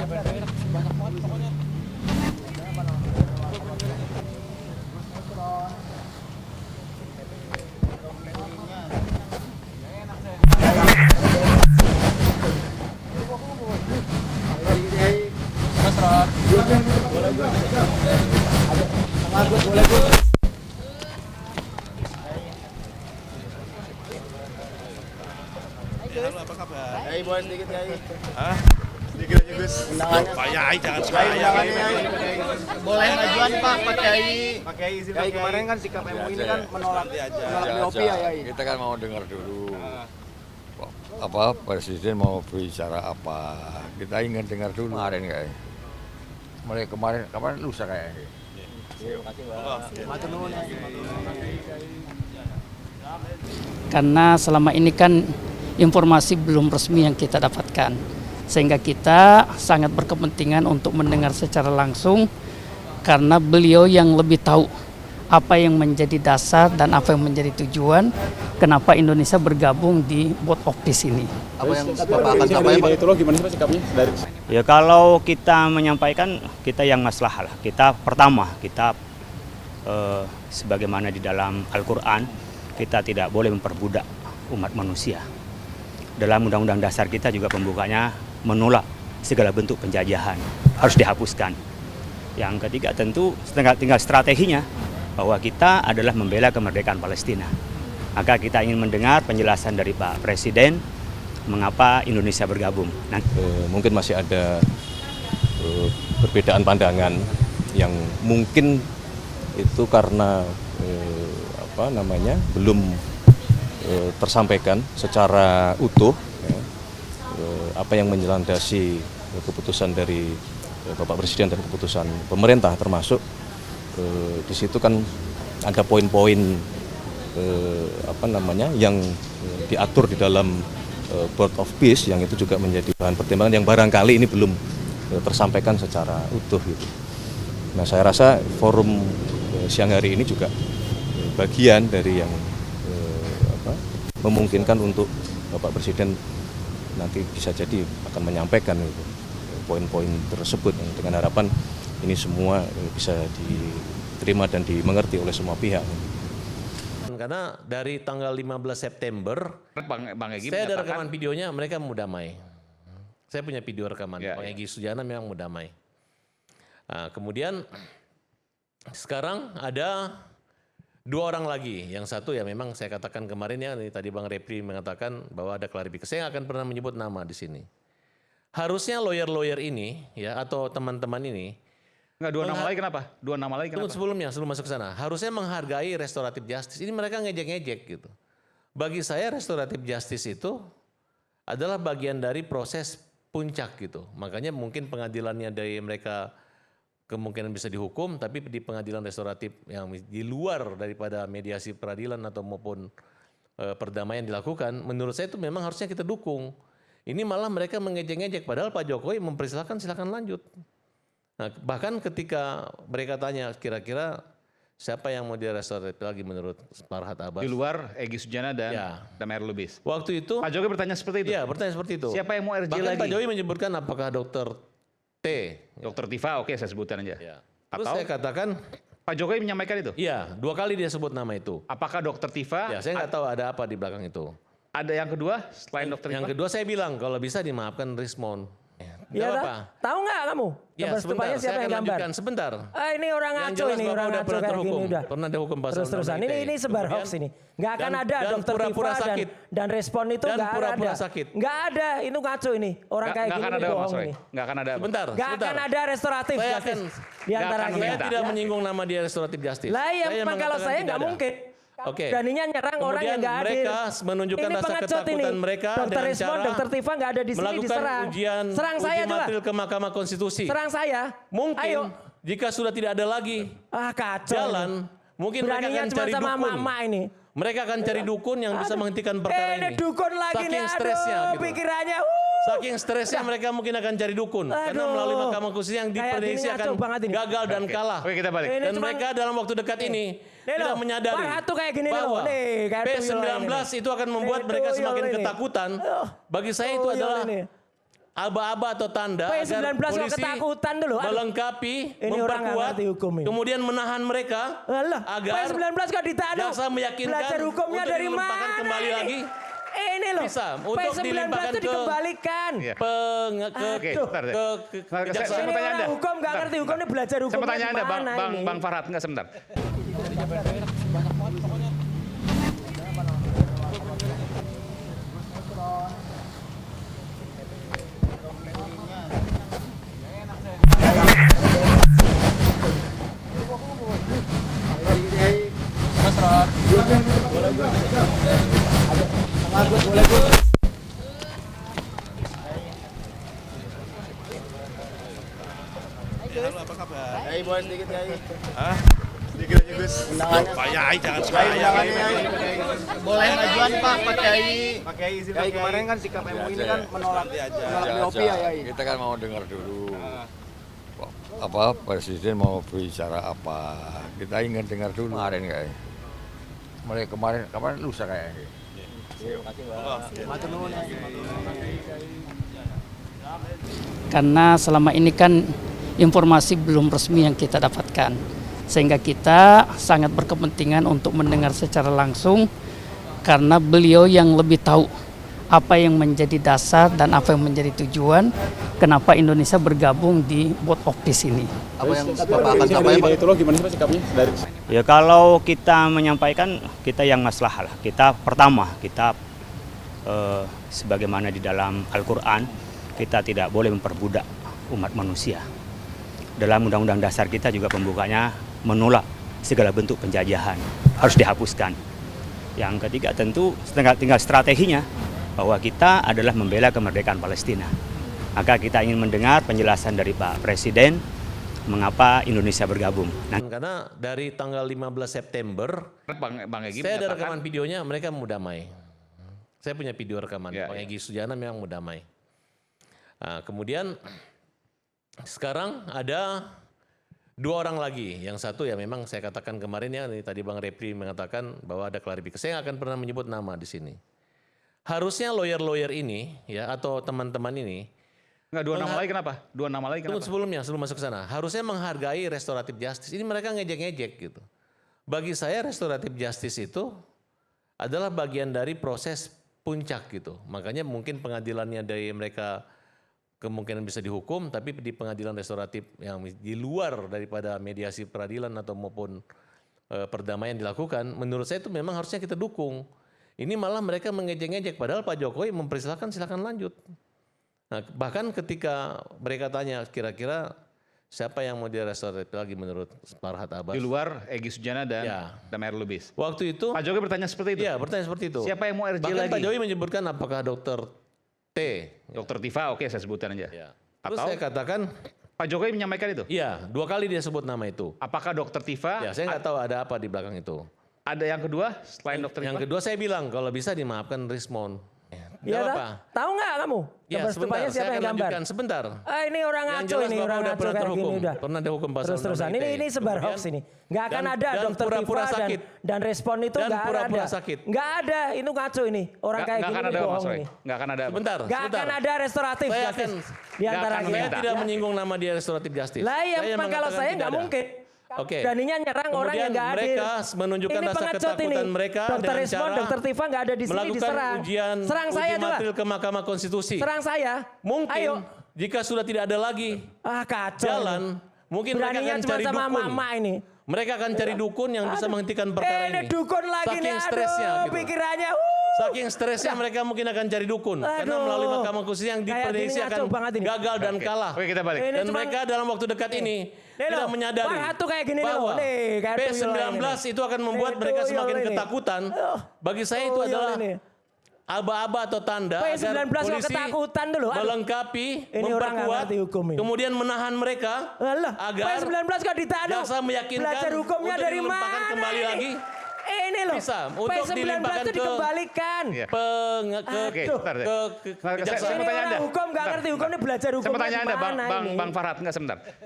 Halo, apa kabar? Yai, boleh sedikit Yai. Hah? Sedikit aja Gus. Pak Yai, jangan sekaya. Boleh ngajuan Pak, Pak Yai. Pak Yai, izin Yai, kemarin kan sikap MUI ini kan menolak BOP ya Yai. Kita kan mau dengar dulu apa presiden mau bicara apa. Kita ingin dengar dulu kemarin kayak. Kemarin lusa kayaknya. Terima kasih Pak. Matur nuwun Yai. Karena selama ini kan informasi belum resmi yang kita dapatkan, sehingga kita sangat berkepentingan untuk mendengar secara langsung, karena beliau yang lebih tahu apa yang menjadi dasar dan apa yang menjadi tujuan kenapa Indonesia bergabung di Board of Peace ini. Apa yang Bapak akan sampaikan Pak? Itu gimana sih sikapnya dari? Ya kalau kita menyampaikan, kita yang masalah lah. Kita pertama, kita sebagaimana di dalam Al-Quran, kita tidak boleh memperbudak umat manusia. Dalam Undang-Undang Dasar kita juga pembukanya menolak segala bentuk penjajahan, harus dihapuskan. Yang ketiga tentu tinggal strateginya, bahwa kita adalah membela kemerdekaan Palestina. Maka kita ingin mendengar penjelasan dari Pak Presiden mengapa Indonesia bergabung. Mungkin masih ada perbedaan pandangan yang mungkin itu karena belum tersampaikan secara utuh apa yang menjelandasi keputusan dari Bapak Presiden dan keputusan pemerintah, termasuk di situ kan ada poin-poin yang diatur di dalam Board of Peace yang itu juga menjadi bahan pertimbangan yang barangkali ini belum tersampaikan secara utuh gitu. Nah, saya rasa forum siang hari ini juga bagian dari yang memungkinkan untuk Bapak Presiden nanti bisa jadi akan menyampaikan poin-poin tersebut dengan harapan ini semua bisa diterima dan dimengerti oleh semua pihak. Karena dari tanggal 15 September, saya ada rekaman videonya, mereka mau damai. Saya punya video rekaman, Bang Egy Sujana memang mau damai. Nah, kemudian sekarang ada 2 orang lagi, yang satu ya memang saya katakan kemarin ya, tadi Bang Repri mengatakan bahwa ada klarifikasi. Saya nggak akan pernah menyebut nama di sini. Harusnya lawyer-lawyer ini ya atau teman-teman ini. Enggak, 2 nama lagi kenapa? 2 nama lagi kenapa? Sebelum masuk ke sana, harusnya menghargai restoratif justice. Ini mereka ngejek-ngejek gitu. Bagi saya restoratif justice itu adalah bagian dari proses puncak gitu. Makanya mungkin pengadilannya dari mereka kemungkinan bisa dihukum, tapi di pengadilan restoratif yang di luar daripada mediasi peradilan atau maupun perdamaian dilakukan, menurut saya itu memang harusnya kita dukung. Ini malah mereka mengejek-ngejek, padahal Pak Jokowi mempersilahkan silakan lanjut. Nah, bahkan ketika mereka tanya kira-kira siapa yang mau di restoratif lagi menurut Farhad Abbas? Di luar Egy Sujana dan Damar Lubis. Waktu itu Pak Jokowi bertanya seperti itu? Iya, bertanya seperti itu. Siapa yang mau RJ bahkan lagi? Pak Jokowi menyebutkan apakah dokter T. Dokter Tifa, oke saya sebutkan aja. Ya. Terus Atau saya katakan, Pak Jokowi menyampaikan itu? Iya, 2 kali dia sebut nama itu. Apakah dokter Tifa? Ya, saya nggak tahu ada apa di belakang itu. Ada yang kedua selain dokter Tifa? Yang kedua saya bilang kalau bisa dimaafkan Rismond. Ya, apa? Tahu nggak kamu? Ya, Gambar sebentar, stupanya saya siapa akan yang gambar? lanjutkan sebentar. Ini orang Yang ngaco jelas ini, Bapak orang udah ngaco pernah kayak terhukum. gini udah. Pernah dihukum pasal Terus-terusan. 6 ITE. Ini sebar hoax ini. Nggak akan ada dokter pura-pura Tifa sakit. dan respon itu Dan nggak pura-pura ada. sakit. Nggak ada, itu ngaco ini. Orang kayak gini bohong ini. Nggak akan ada. Sebentar, Nggak akan ada restoratif Saya justice akan di antara saya kita. tidak menyinggung nama dia restoratif justice. Lah ya, kalau mengatakan saya tidak nggak ada. mungkin. Oke. Beraninya nyerang orang yang nggak adil. Mereka menunjukkan Ini rasa pengecut ketakutan ini. mereka Dokter dengan Respon, cara Dokter Tifa nggak ada di sini melakukan diserang. Serang saya uji coba. material ke Mahkamah Konstitusi. Serang saya. Mungkin Ayo. jika sudah tidak ada lagi Kacau jalan, ini. mungkin mereka Beraninya akan cuma cari sama dukun. mama ini. Mereka akan cari dukun yang bisa menghentikan perkara Ini ini. dukun lagi Saking nih, stresnya aduh gitu. pikirannya. Saking stresnya mereka mungkin akan cari dukun. Karena melalui Mahkamah Konstitusi yang Kayak diprediksi gini akan ngaco banget ini. gagal dan kalah. Oke, kita balik. Ini Dan cuman- mereka dalam waktu dekat ini tidak loh, menyadari Farhad tuh kayak gini bahwa loh. Nih, kayak tuyul P19 ini. itu akan membuat Nih, mereka tuyul semakin ini. ketakutan. Bagi saya itu Tuyul adalah ini. aba-aba atau tanda P19 agar kok polisi ketakutan dulu. Aduh. melengkapi, Ini orang nggak memperkuat, ngerti hukum ini. kemudian menahan mereka Alah, agar P19 kok ditahan. jaksa meyakinkan Belajar hukumnya untuk dari dilimpahkan mana kembali ini? lagi. Ini loh. Bisa, untuk P19 dilimpahkan itu ke- dikembalikan. Oke, bentar deh. Saya kejaksaan. mau Ini tanya orang Anda. hukum nggak ngerti hukum ini belajar Saya hukumnya mau tanya di Anda, mana ini? Bang Farhad, enggak sebentar. Halo, apa kabar? Yai, boleh sedikit Yai. Hah? Sedikit aja Gus. Pak Yai, jangan sekali. Boleh ngajuan Pak Kiai. Pak Kiai izin Kiai. Kemarin kan sikap MUI ini kan menolak BOP ya Yai. Kita kan mau dengar dulu apa presiden mau bicara apa. Kita ingin dengar dulu kemarin kayak. Kemarin lusa kayaknya. Karena selama ini kan informasi belum resmi yang kita dapatkan, sehingga kita sangat berkepentingan untuk mendengar secara langsung, karena beliau yang lebih tahu apa yang menjadi dasar dan apa yang menjadi tujuan kenapa Indonesia bergabung di Board of Peace ini. Apa yang Bapak akan sampaikan Pak? Itu loh gimana sih sikapnya dari Ya kalau kita menyampaikan, kita yang masalah lah. Kita pertama, kita sebagaimana di dalam Al-Quran, kita tidak boleh memperbudak umat manusia. Dalam Undang-Undang Dasar kita juga pembukanya menolak segala bentuk penjajahan, harus dihapuskan. Yang ketiga tentu tinggal strateginya, bahwa kita adalah membela kemerdekaan Palestina. Maka kita ingin mendengar penjelasan dari Pak Presiden mengapa Indonesia bergabung. Karena dari tanggal 15 September, Bang Egy saya ada menyatakan rekaman videonya, mereka mau damai. Saya punya video rekaman, Ya, Bang ya. Egy Sujana memang mau damai. Nah, kemudian sekarang ada dua orang lagi. Yang satu ya memang saya katakan kemarin ya, tadi Bang Repri mengatakan bahwa ada klarifikasi. Saya nggak akan pernah menyebut nama di sini. Harusnya lawyer-lawyer ini ya atau teman-teman ini, enggak dua nama lagi kenapa? Dua nama lagi tunggu kenapa? sebelum masuk ke sana, harusnya menghargai restoratif justice. Ini mereka ngejek-ngejek gitu. Bagi saya restoratif justice itu adalah bagian dari proses puncak gitu. Makanya mungkin pengadilannya dari mereka kemungkinan bisa dihukum, tapi di pengadilan restoratif yang di luar daripada mediasi peradilan atau maupun perdamaian dilakukan, menurut saya itu memang harusnya kita dukung. Ini malah mereka mengejek-ngejek, padahal Pak Jokowi mempersilahkan silakan lanjut. Nah, bahkan ketika mereka tanya kira-kira siapa yang mau di restoratif lagi menurut Farhad Abbas. Di luar Egy Sujana dan Ya. Damar Lubis. Waktu itu, Pak Jokowi bertanya seperti itu. iya bertanya seperti itu. Siapa yang mau RJ Bahkan lagi? Pak Jokowi menyebutkan apakah Dokter T. Dokter Tifa, oke saya sebutkan aja. Ya. Terus Atau saya katakan, Pak Jokowi menyampaikan itu. iya 2 kali dia sebut nama itu. Apakah Dokter Tifa? Ya, saya nggak tahu ada apa di belakang itu. Ada yang kedua selain Dokter Yang Tifa? kedua saya bilang kalau bisa dimaafkan Rismond. Ya, Nggak tak? Tahu nggak kamu? Ya Gambar sebentar, stupanya saya siapa akan yang gambar? lanjutkan sebentar. Ah, ini orang Yang ngaco jelas ini, Bapak orang udah ngaco pernah kayak terhukum. gini udah. Pernah dihukum pasal Terus-terusan 6 ITE. ini sebar hoax ini. Nggak akan ada dan Dokter pura-pura Tifa sakit. dan respon itu Dan nggak pura-pura ada. sakit. Nggak ada, itu ngaco ini. Orang kayak Nggak gini akan ada Mas bohong Roy. ini. Nggak akan ada. Sebentar, Nggak akan ada restoratif Saya justice akan- di antara akan kita. Saya minta. tidak menyinggung nama dia restoratif justice. Lah ya, Saya kalau mengatakan saya tidak nggak ada. mungkin. Oke. Beraninya nyerang orang yang nggak hadir. mereka menunjukkan Ini rasa pengecut ketakutan mereka Dokter dengan Rismond, cara Dokter Tifa nggak ada di sini melakukan diserang. Serang uji saya coba. material ke Mahkamah Konstitusi. Serang saya. Mungkin Ayo. jika sudah tidak ada lagi Kacau. jalan, mungkin mereka Beraninya akan cuma cari sama dukun. mama ini. Mereka akan cari dukun yang bisa menghentikan perkara Ini ini. dukun lagi Saking nih, stresnya aduh gitu. pikirannya. Saking stresnya mereka mungkin akan cari dukun. Karena Aduh. melalui Mahkamah Konstitusi yang Kayak diprediksi gini akan ngaco banget ini. gagal dan kalah. Oke kita balik. Ini Dan cuman- mereka dalam waktu dekat ini Nih tidak loh, menyadari Farhad tuh kayak gini nih bahwa loh. Nih, kayak tuyul P19 ini. itu akan membuat Nih, mereka tuyul semakin ini. ketakutan. Bagi saya itu Tuyul adalah ini. aba-aba atau tanda agar P19 kok polisi ketakutan dulu. Aduh. melengkapi, Ini orang nggak memperkuat, ngerti hukum ini. kemudian menahan mereka Alah, agar P19 kok ditahan. jaksa meyakinkan Belajar hukumnya untuk dari dilimpahkan mana kembali ini? lagi. Ini loh. Bisa, untuk P19 dilimpahkan itu ke- dikembalikan. Iya. Ke Oke, bentar deh. kejaksaan. Saya mau Ini tanya orang Anda. hukum nggak Bentar, ngerti hukum ini belajar Saya hukumnya mau tanya di Anda, mana ini? Bang Farhad, enggak sebentar.